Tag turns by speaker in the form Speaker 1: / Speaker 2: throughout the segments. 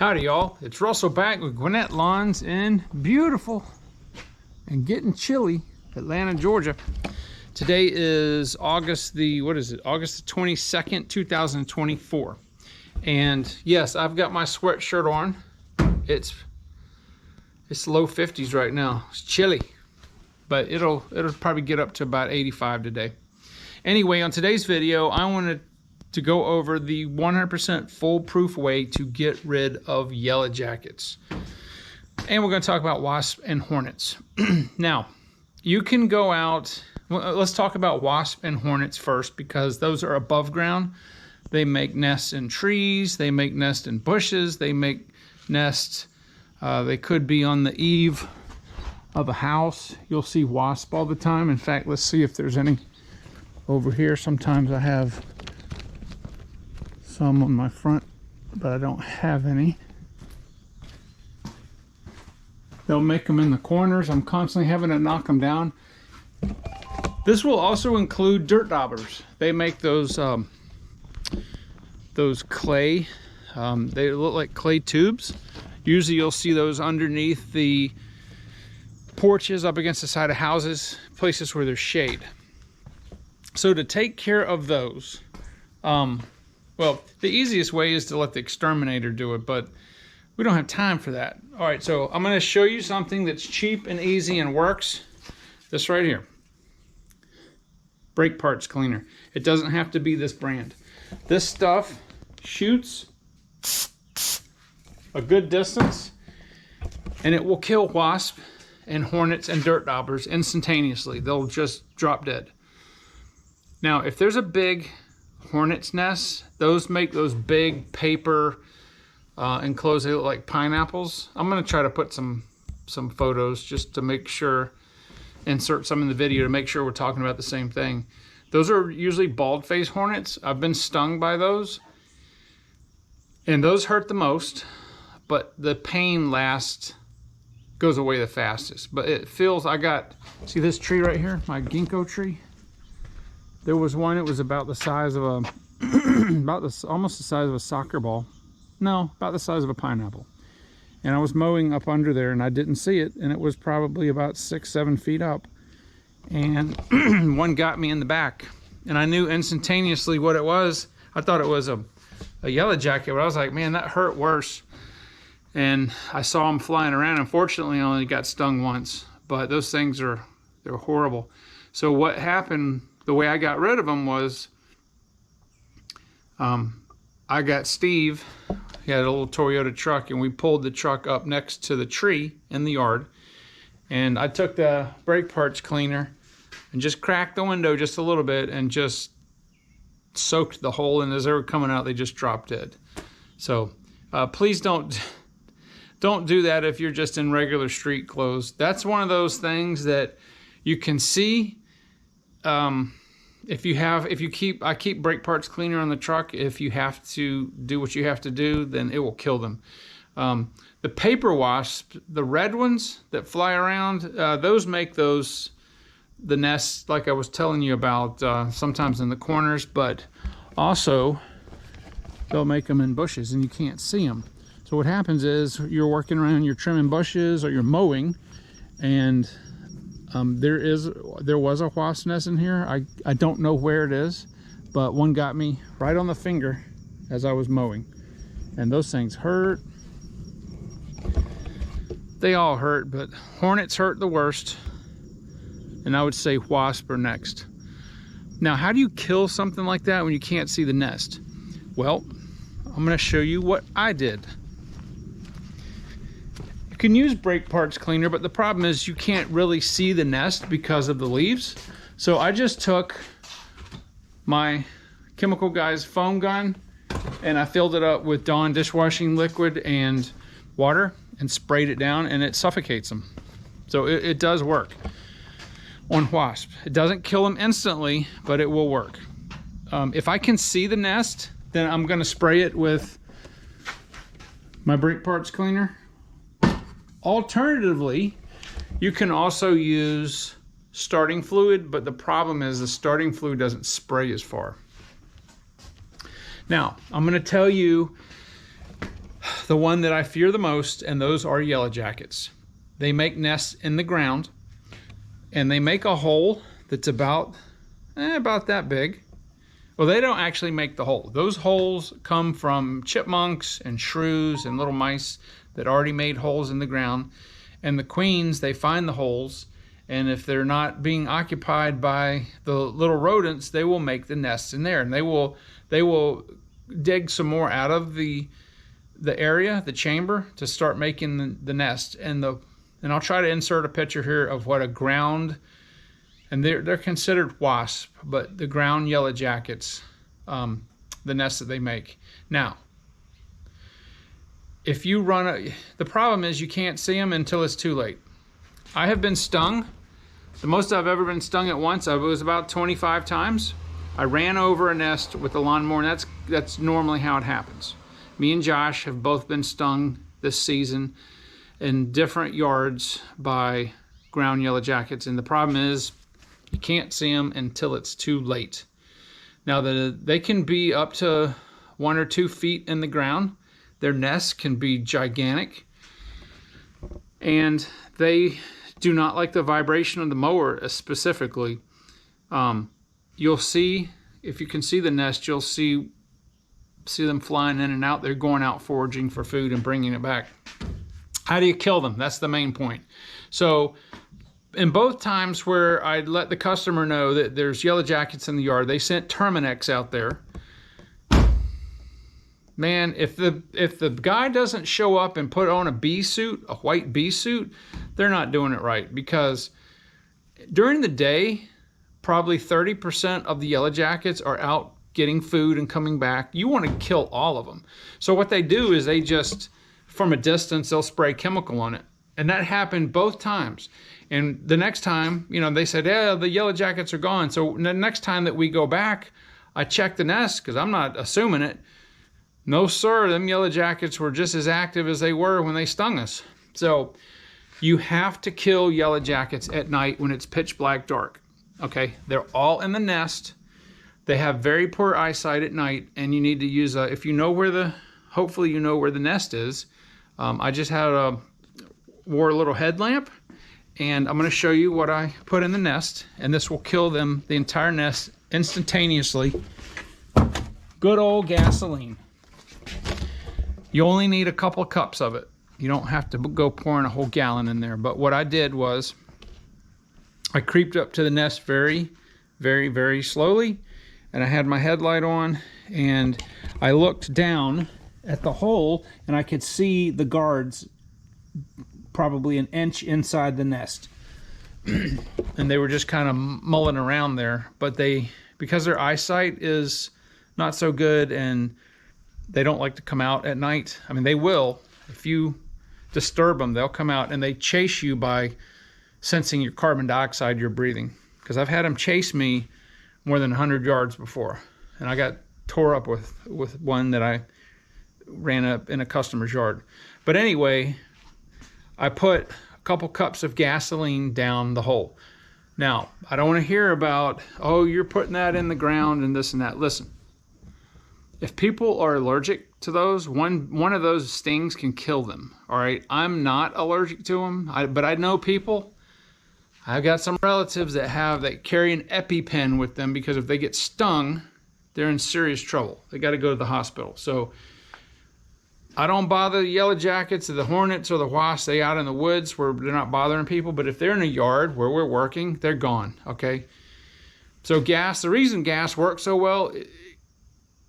Speaker 1: Howdy y'all, it's Russell back with Gwinnett Lawns in beautiful and getting chilly Atlanta, Georgia. Today is August the 22nd, 2024. And yes, I've got my sweatshirt on. It's low 50s right now. It's chilly, but it'll probably get up to about 85 today. Anyway, on today's video, I wanted to go over the 100% foolproof way to get rid of yellow jackets. And we're going to talk about wasp and hornets. Now, you can go out, let's talk about wasp and hornets first, because those are above ground. They make nests in trees, they make nests in bushes, they make nests, they could be on the eave of a house. You'll see wasp all the time. In fact, let's see if there's any over here. Sometimes I have some on my front, but I don't have any. They'll make them in the corners. I'm constantly having to knock them down. This will also include dirt daubers. They make those clay, they look like clay tubes. Usually you'll see those underneath the porches, up against the side of houses, places where there's shade. So to take care of those, well, the easiest way is to let the exterminator do it, but we don't have time for that. All right, so I'm going to show you something that's cheap and easy and works. This right here. Brake parts cleaner. It doesn't have to be this brand. This stuff shoots a good distance, and it will kill wasp and hornets and dirt daubers instantaneously. They'll just drop dead. Now, if there's a big hornet's nest, those make those big paper enclosed. They look like pineapples. I'm going to try to put some photos just to make sure, insert some in the video to make sure we're talking about the same thing. Those are usually bald-faced hornets. I've been stung by those, and those hurt the most, but the pain goes away the fastest. But it feels, see this tree right here, my ginkgo tree? There was one, it was about the size of a, almost the size of a soccer ball. No, about the size of a pineapple. And I was mowing up under there and I didn't see it, and it was probably about 6-7 feet up. And one got me in the back, and I knew instantaneously what it was. I thought it was a yellow jacket, but I was like, man, that hurt worse. And I saw them flying around. Unfortunately, I only got stung once, but those things they're horrible. So what happened, the way I got rid of them was, I got Steve. He had a little Toyota truck, and we pulled the truck up next to the tree in the yard. And I took the brake parts cleaner and just cracked the window just a little bit and just soaked the hole. And as they were coming out, they just dropped dead. So please don't do that if you're just in regular street clothes. That's one of those things that you can see. I keep brake parts cleaner on the truck. If you have to do what you have to do, then it will kill them. The paper wasps, the red ones that fly around, those make the nests like I was telling you about, sometimes in the corners, but also they'll make them in bushes and you can't see them. So what happens is you're working around, you're trimming bushes or you're mowing, and there was a wasp nest in here. I don't know where it is, but one got me right on the finger as I was mowing. And those things hurt. They all hurt, but hornets hurt the worst. And I would say wasp are next. Now, how do you kill something like that when you can't see the nest? Well, I'm going to show you what I did. You can use brake parts cleaner, but the problem is you can't really see the nest because of the leaves. So I just took my Chemical Guys foam gun and I filled it up with Dawn dishwashing liquid and water and sprayed it down, and it suffocates them. So it does work on wasp. It doesn't kill them instantly, but it will work. If I can see the nest, then I'm going to spray it with my brake parts cleaner. Alternatively, you can also use starting fluid, but the problem is the starting fluid doesn't spray as far. Now, I'm going to tell you the one that I fear the most, and those are yellow jackets. They make nests in the ground, and they make a hole that's about that big. Well, they don't actually make the hole. Those holes come from chipmunks and shrews and little mice that already made holes in the ground. And the queens, they find the holes, and if they're not being occupied by the little rodents, they will make the nests in there, and they will dig some more out of the area, the chamber, to start making the nest. And I'll try to insert a picture here of what a ground, and they're considered wasp, but the ground yellow jackets, the nests that they make. Now, if you the problem is you can't see them until it's too late. I have been stung. The most I've ever been stung at once, I was about 25 times. I ran over a nest with a lawnmower, and that's normally how it happens. Me and Josh have both been stung this season in different yards by ground yellow jackets, and the problem is you can't see them until it's too late. Now, they can be up to 1 or 2 feet in the ground. Their nests can be gigantic, and they do not like the vibration of the mower specifically. You'll see, if you can see the nest, you'll see them flying in and out. They're going out foraging for food and bringing it back. How do you kill them? That's the main point. So in both times where I let the customer know that there's yellow jackets in the yard, they sent Terminex out there. Man, if the guy doesn't show up and put on a bee suit, a white bee suit, they're not doing it right, because during the day, probably 30% of the yellow jackets are out getting food and coming back. You want to kill all of them. So what they do is they just, from a distance, they'll spray chemical on it. And that happened both times. And the next time, they said, yeah, the yellow jackets are gone. So the next time that we go back, I check the nest, because I'm not assuming it. No, sir, them yellow jackets were just as active as they were when they stung us. So you have to kill yellow jackets at night when it's pitch black dark. Okay, they're all in the nest. They have very poor eyesight at night, and you need to use if you know where hopefully you know where the nest is. I just wore a little headlamp, and I'm going to show you what I put in the nest, and this will kill them, the entire nest, instantaneously. Good old gasoline. You only need a couple of cups of it. You don't have to go pouring a whole gallon in there. But what I did was I creeped up to the nest very, very, very slowly, and I had my headlight on, and I looked down at the hole, and I could see the guards probably an inch inside the nest. And they were just kind of mulling around there. But because their eyesight is not so good, and they don't like to come out at night. I mean, they will. If you disturb them, they'll come out, and they chase you by sensing your carbon dioxide you're breathing. Because I've had them chase me more than 100 yards before, and I got tore up with one that I ran up in a customer's yard. But anyway, I put a couple cups of gasoline down the hole. Now, I don't want to hear about, oh, you're putting that in the ground and this and that. Listen. If people are allergic to those, one of those stings can kill them. All right, I'm not allergic to them, but I know people. I've got some relatives that carry an EpiPen with them, because if they get stung, they're in serious trouble. They got to go to the hospital. So I don't bother the yellow jackets or the hornets or the wasps. They out in the woods where they're not bothering people. But if they're in a yard where we're working, they're gone. Okay. So the reason gas works so well.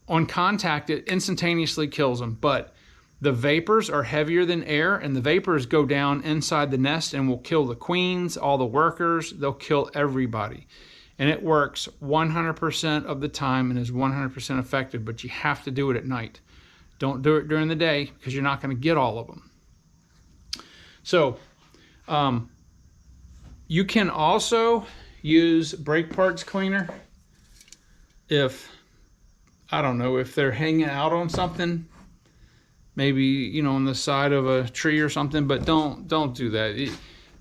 Speaker 1: On contact, it instantaneously kills them, but the vapors are heavier than air, and the vapors go down inside the nest and will kill the queens, all the workers. They'll kill everybody. And it works 100% of the time and is 100% effective, but you have to do it at night. Don't do it during the day, because you're not going to get all of them. So you can also use brake parts cleaner I don't know, if they're hanging out on something, maybe, on the side of a tree or something, but don't do that.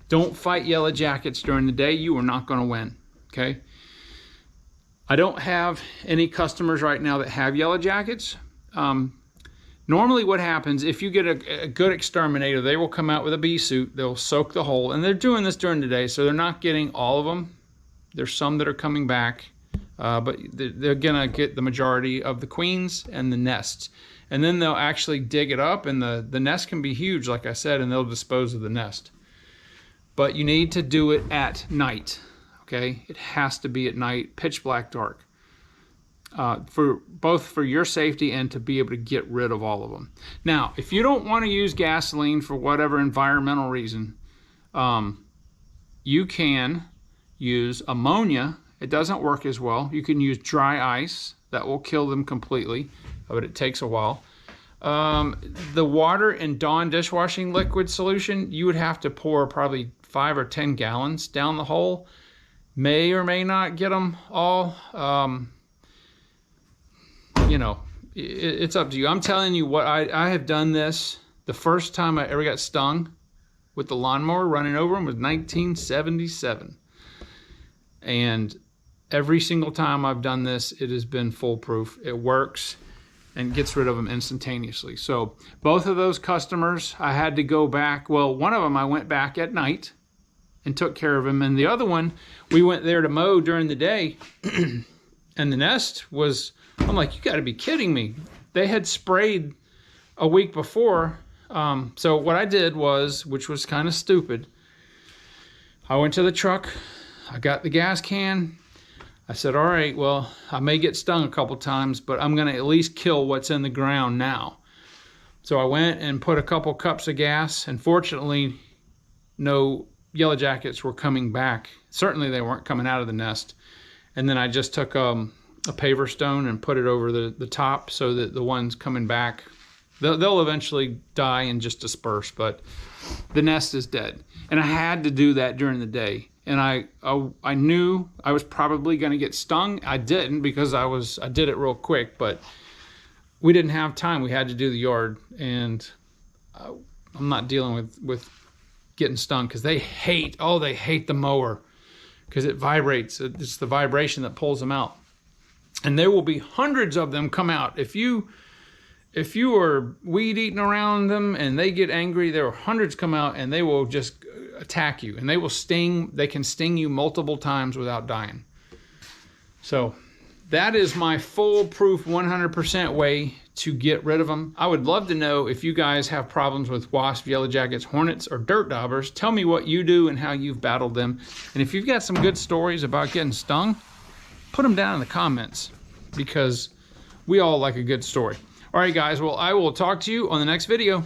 Speaker 1: Don't fight yellow jackets during the day. You are not going to win, okay? I don't have any customers right now that have yellow jackets. Normally what happens, if you get a good exterminator, they will come out with a bee suit, they'll soak the hole, and they're doing this during the day, so they're not getting all of them. There's some that are coming back, but they're gonna get the majority of the queens and the nests. And then they'll actually dig it up, and the nest can be huge, like I said, and they'll dispose of the nest. But you need to do it at night, okay? It has to be at night, pitch black dark. For both for your safety and to be able to get rid of all of them. Now, if you don't want to use gasoline for whatever environmental reason, you can use ammonia. It doesn't work as well. You can use dry ice. That will kill them completely, but it takes a while. The water in Dawn dishwashing liquid solution, you would have to pour probably 5 or 10 gallons down the hole. May or may not get them all. You know, it's up to you. I'm telling you what, I have done this. The first time I ever got stung with the lawnmower running over them was 1977. And every single time I've done this, it has been foolproof. It works and gets rid of them instantaneously. So both of those customers, I had to go back. Well, one of them I went back at night and took care of him. And the other one, we went there to mow during the day. And the nest was, I'm like, you gotta be kidding me. They had sprayed a week before. So what I did was, which was kind of stupid, I went to the truck, I got the gas can. I said, all right, well, I may get stung a couple times, but I'm gonna at least kill what's in the ground now. So I went and put a couple cups of gas, and fortunately, no yellow jackets were coming back. Certainly they weren't coming out of the nest. And then I just took a paver stone and put it over the top so that the ones coming back, they'll eventually die and just disperse, but the nest is dead. And I had to do that during the day. And I knew I was probably going to get stung. I didn't, because I did it real quick, but we didn't have time. We had to do the yard, and I'm not dealing with getting stung, because they hate the mower, because it vibrates. It's the vibration that pulls them out. And there will be hundreds of them come out. If you are weed eating around them and they get angry, there are hundreds come out, and they will just attack you, and they will sting. They can sting you multiple times without dying. So that is my foolproof 100% way to get rid of them. I would love to know if you guys have problems with wasp, yellow jackets, hornets, or dirt daubers. Tell me what you do and how you've battled them. And if you've got some good stories about getting stung, put them down in the comments, because we all like a good story. All right, guys, well, I will talk to you on the next video.